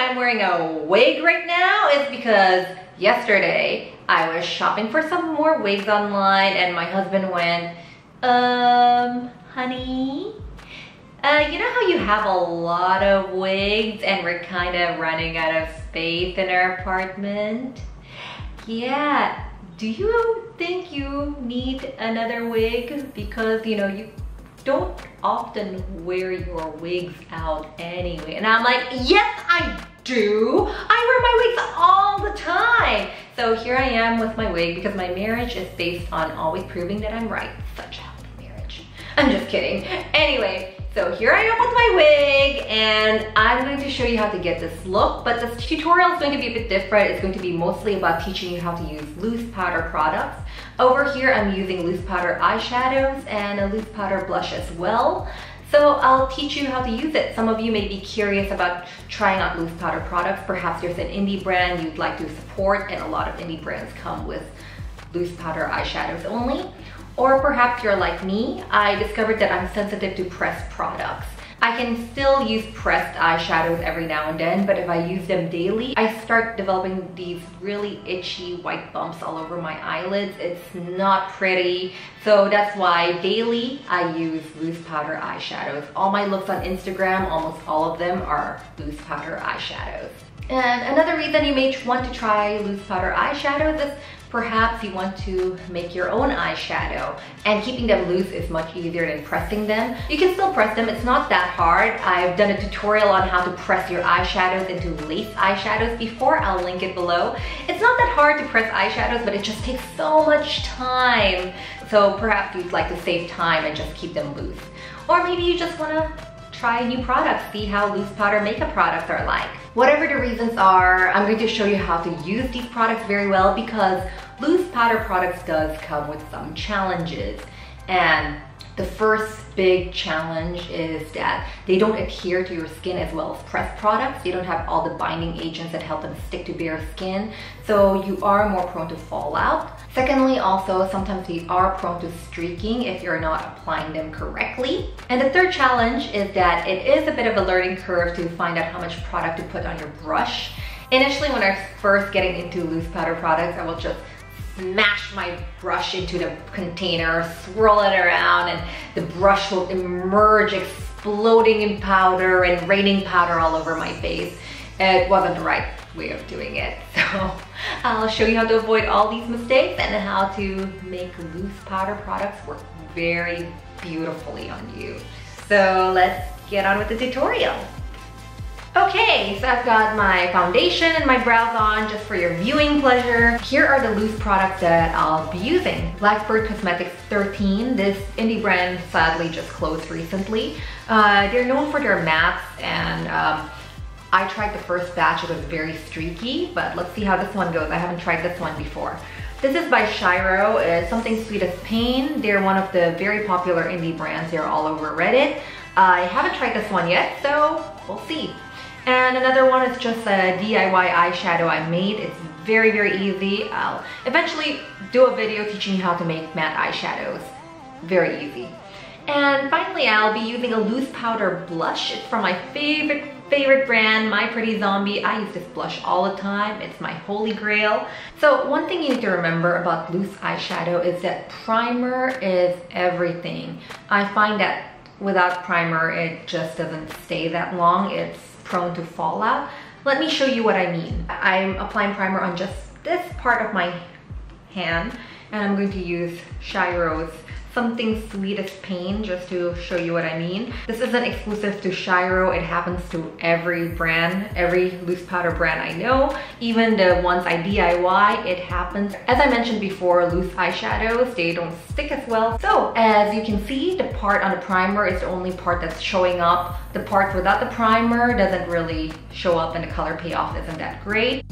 I'm wearing a wig right now is because yesterday I was shopping for some more wigs online and my husband went, honey, you know how you have a lot of wigs and we're kind of running out of space in our apartment? Yeah, do you think you need another wig? Because, you know, you don't often wear your wigs out anyway. And I'm like, yes, I do. I wear my wigs all the time. So here I am with my wig because my marriage is based on always proving that I'm right. Such a healthy marriage. I'm just kidding. Anyway, so here I am with my wig and I'm going to show you how to get this look, but this tutorial is going to be a bit different. It's going to be mostly about teaching you how to use loose powder products. Over here, I'm using loose powder eyeshadows and a loose powder blush as well. So I'll teach you how to use it. Some of you may be curious about trying out loose powder products. Perhaps there's an indie brand you'd like to support, and a lot of indie brands come with loose powder eyeshadows only. Or perhaps you're like me, I discovered that I'm sensitive to pressed products. I can still use pressed eyeshadows every now and then, but if I use them daily, I start developing these really itchy white bumps all over my eyelids. It's not pretty. So that's why daily I use loose powder eyeshadows. All my looks on Instagram, almost all of them are loose powder eyeshadows. And another reason you may want to try loose powder eyeshadows is perhaps you want to make your own eyeshadow, and keeping them loose is much easier than pressing them. You can still press them, it's not that hard. I've done a tutorial on how to press your eyeshadows into lace eyeshadows before. I'll link it below. It's not that hard to press eyeshadows, but it just takes so much time. So perhaps you'd like to save time and just keep them loose. Or maybe you just want to try new products, see how loose powder makeup products are like. Whatever the reasons are, I'm going to show you how to use these products very well because loose powder products does come with some challenges. And the first big challenge is that they don't adhere to your skin as well as pressed products. They don't have all the binding agents that help them stick to bare skin. So you are more prone to fallout. Secondly, also, sometimes you are prone to streaking if you're not applying them correctly. And the third challenge is that it is a bit of a learning curve to find out how much product to put on your brush. Initially, when I was first getting into loose powder products, I will just smash my brush into the container, swirl it around, and the brush will emerge exploding in powder and raining powder all over my face. It wasn't the right way of doing it. So I'll show you how to avoid all these mistakes and how to make loose powder products work very beautifully on you. So let's get on with the tutorial. Okay, so I've got my foundation and my brows on just for your viewing pleasure. Here are the loose products that I'll be using. Blackbird Cosmetics 13. This indie brand sadly just closed recently. They're known for their mattes, and I tried the first batch. It was very streaky, but let's see how this one goes. I haven't tried this one before. This is by Shiro. It's Something Sweet as Pain. They're one of the very popular indie brands. They're all over Reddit. I haven't tried this one yet, so we'll see. And another one is just a DIY eyeshadow I made. It's very, very easy. I'll eventually do a video teaching you how to make matte eyeshadows. Very easy. And finally, I'll be using a loose powder blush. It's from my favorite brand, My Pretty Zombie. I use this blush all the time. It's my holy grail. So one thing you need to remember about loose eyeshadow is that primer is everything. I find that without primer, it just doesn't stay that long. It's prone to fallout. Let me show you what I mean. I'm applying primer on just this part of my hand, and I'm going to use Shiro's Something Sweet as Pain just to show you what I mean. This isn't exclusive to Shiro. It happens to every brand, every loose powder brand I know. Even the ones I DIY, it happens. As I mentioned before, loose eyeshadows, they don't stick as well. So as you can see, the part on the primer is the only part that's showing up. The part without the primer doesn't really show up, and the color payoff isn't that great.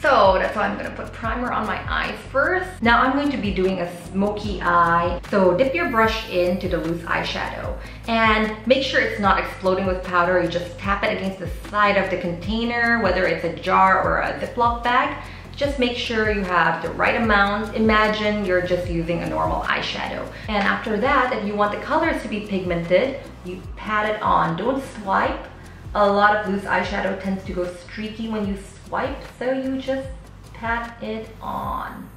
So that's why I'm gonna put primer on my eyes first. Now I'm going to be doing a smoky eye. So dip your brush into the loose eyeshadow and make sure it's not exploding with powder. You just tap it against the side of the container, whether it's a jar or a Ziploc bag. Just make sure you have the right amount. Imagine you're just using a normal eyeshadow. And after that, if you want the colors to be pigmented, you pat it on. Don't swipe. A lot of loose eyeshadow tends to go streaky when you swipe, so you just pat it on.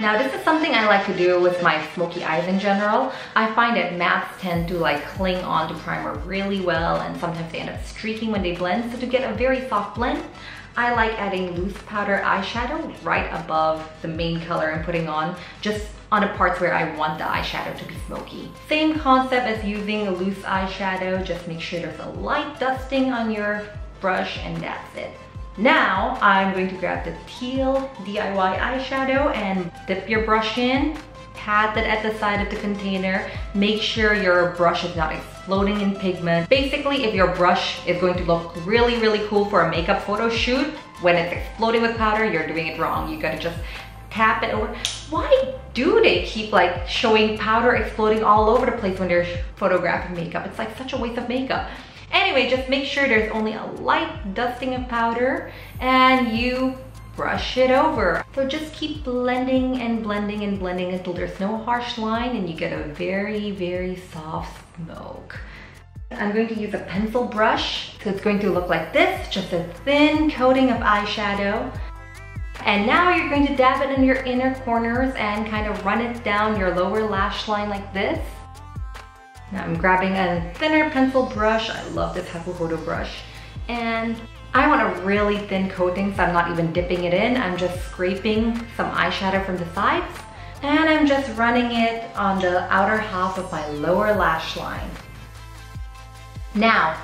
Now this is something I like to do with my smoky eyes in general. I find that mattes tend to like cling on to primer really well, and sometimes they end up streaking when they blend. So to get a very soft blend, I like adding loose powder eyeshadow right above the main color I'm putting on, just on the parts where I want the eyeshadow to be smoky. Same concept as using a loose eyeshadow, just make sure there's a light dusting on your brush and that's it. Now I'm going to grab the teal DIY eyeshadow and dip your brush in, pat it at the side of the container. Make sure your brush is not exploding in pigment. Basically, if your brush is going to look really, really cool for a makeup photo shoot, when it's exploding with powder, you're doing it wrong. You gotta just tap it over. Why do they keep like showing powder exploding all over the place when they're photographing makeup? It's like such a waste of makeup. Anyway, just make sure there's only a light dusting of powder and you brush it over. So just keep blending and blending and blending until there's no harsh line and you get a very, very soft smoke. I'm going to use a pencil brush. So it's going to look like this, just a thin coating of eyeshadow. And now you're going to dab it in your inner corners and kind of run it down your lower lash line like this. Now I'm grabbing a thinner pencil brush. I love this Hakuhodo brush. And I want a really thin coating, so I'm not even dipping it in. I'm just scraping some eyeshadow from the sides. And I'm just running it on the outer half of my lower lash line. Now,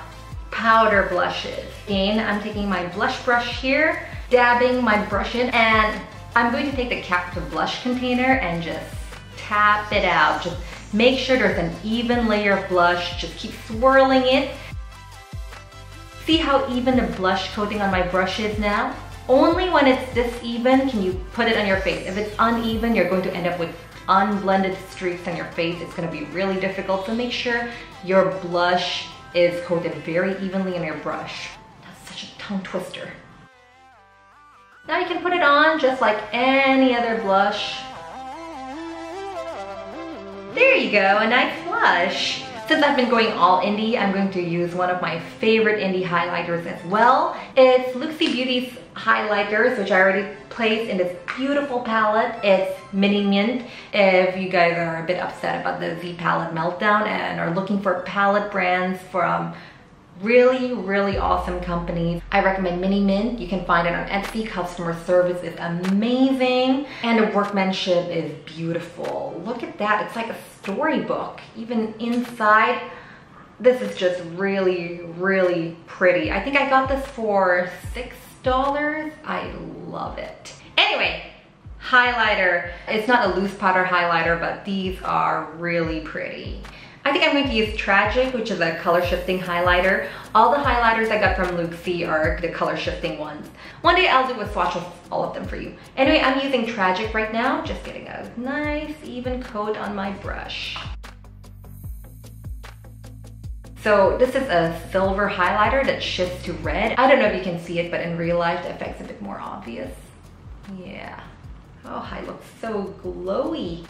powder blushes. Again, I'm taking my blush brush here, dabbing my brush in, and I'm going to take the cap of the blush container and just tap it out. Just make sure there's an even layer of blush. Just keep swirling it. See how even the blush coating on my brush is now? Only when it's this even can you put it on your face. If it's uneven, you're going to end up with unblended streaks on your face. It's going to be really difficult, so make sure your blush is coated very evenly on your brush. That's such a tongue twister. Now you can put it on just like any other blush. There you go, a nice blush. Since I've been going all indie, I'm going to use one of my favorite indie highlighters as well. It's Luxie Beauty's highlighters, which I already placed in this beautiful palette. It's Mini Mint. If you guys are a bit upset about the Z palette meltdown and are looking for palette brands from really, really awesome companies, I recommend Mini Mint. You can find it on Etsy. Customer service is amazing and the workmanship is beautiful. Look at that, it's like a storybook. Even inside, this is just really, really pretty. I think I got this for $6. I love it. Anyway, highlighter. It's not a loose powder highlighter, but these are really pretty. I think I'm going to use Tragic, which is a color shifting highlighter. All the highlighters I got from Luxie are the color shifting ones. One day I'll do a swatch of all of them for you. Anyway, I'm using Tragic right now, just getting a nice even coat on my brush. So this is a silver highlighter that shifts to red. I don't know if you can see it, but in real life the effect's a bit more obvious. Yeah. Oh, I look so glowy.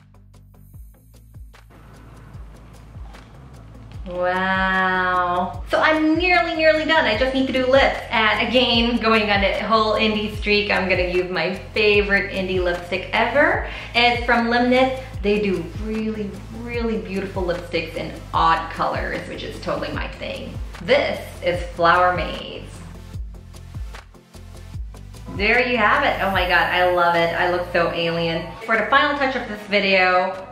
Wow. So I'm nearly done. I just need to do lips. And again, going on a whole indie streak, I'm gonna use my favorite indie lipstick ever. It's from Limnit. They do really, really beautiful lipsticks in odd colors, which is totally my thing. This is Flower Maze. There you have it. Oh my god, I love it. I look so alien. For the final touch of this video,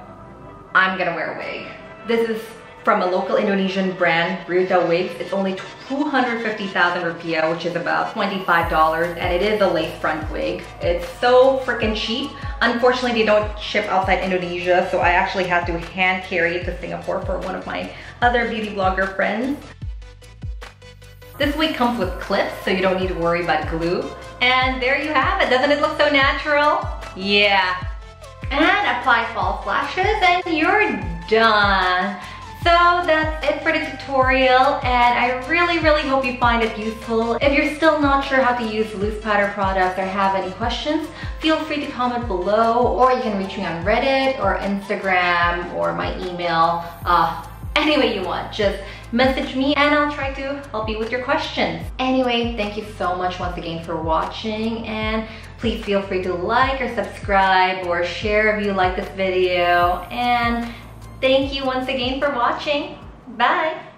I'm gonna wear a wig. This is from a local Indonesian brand, Ryuta Wigs. It's only 250,000 rupiah, which is about $25, and it is a lace front wig. It's so freaking cheap. Unfortunately, they don't ship outside Indonesia, so I actually had to hand carry it to Singapore for one of my other beauty blogger friends. This wig comes with clips, so you don't need to worry about glue. And there you have it. Doesn't it look so natural? Yeah. And apply false lashes and you're done. So that's it for the tutorial, and I really hope you find it useful. If you're still not sure how to use loose powder products or have any questions, feel free to comment below, or you can reach me on Reddit or Instagram or my email. Any way you want, just message me and I'll try to help you with your questions. Anyway, thank you so much once again for watching, and please feel free to like or subscribe or share if you like this video, and thank you once again for watching. Bye!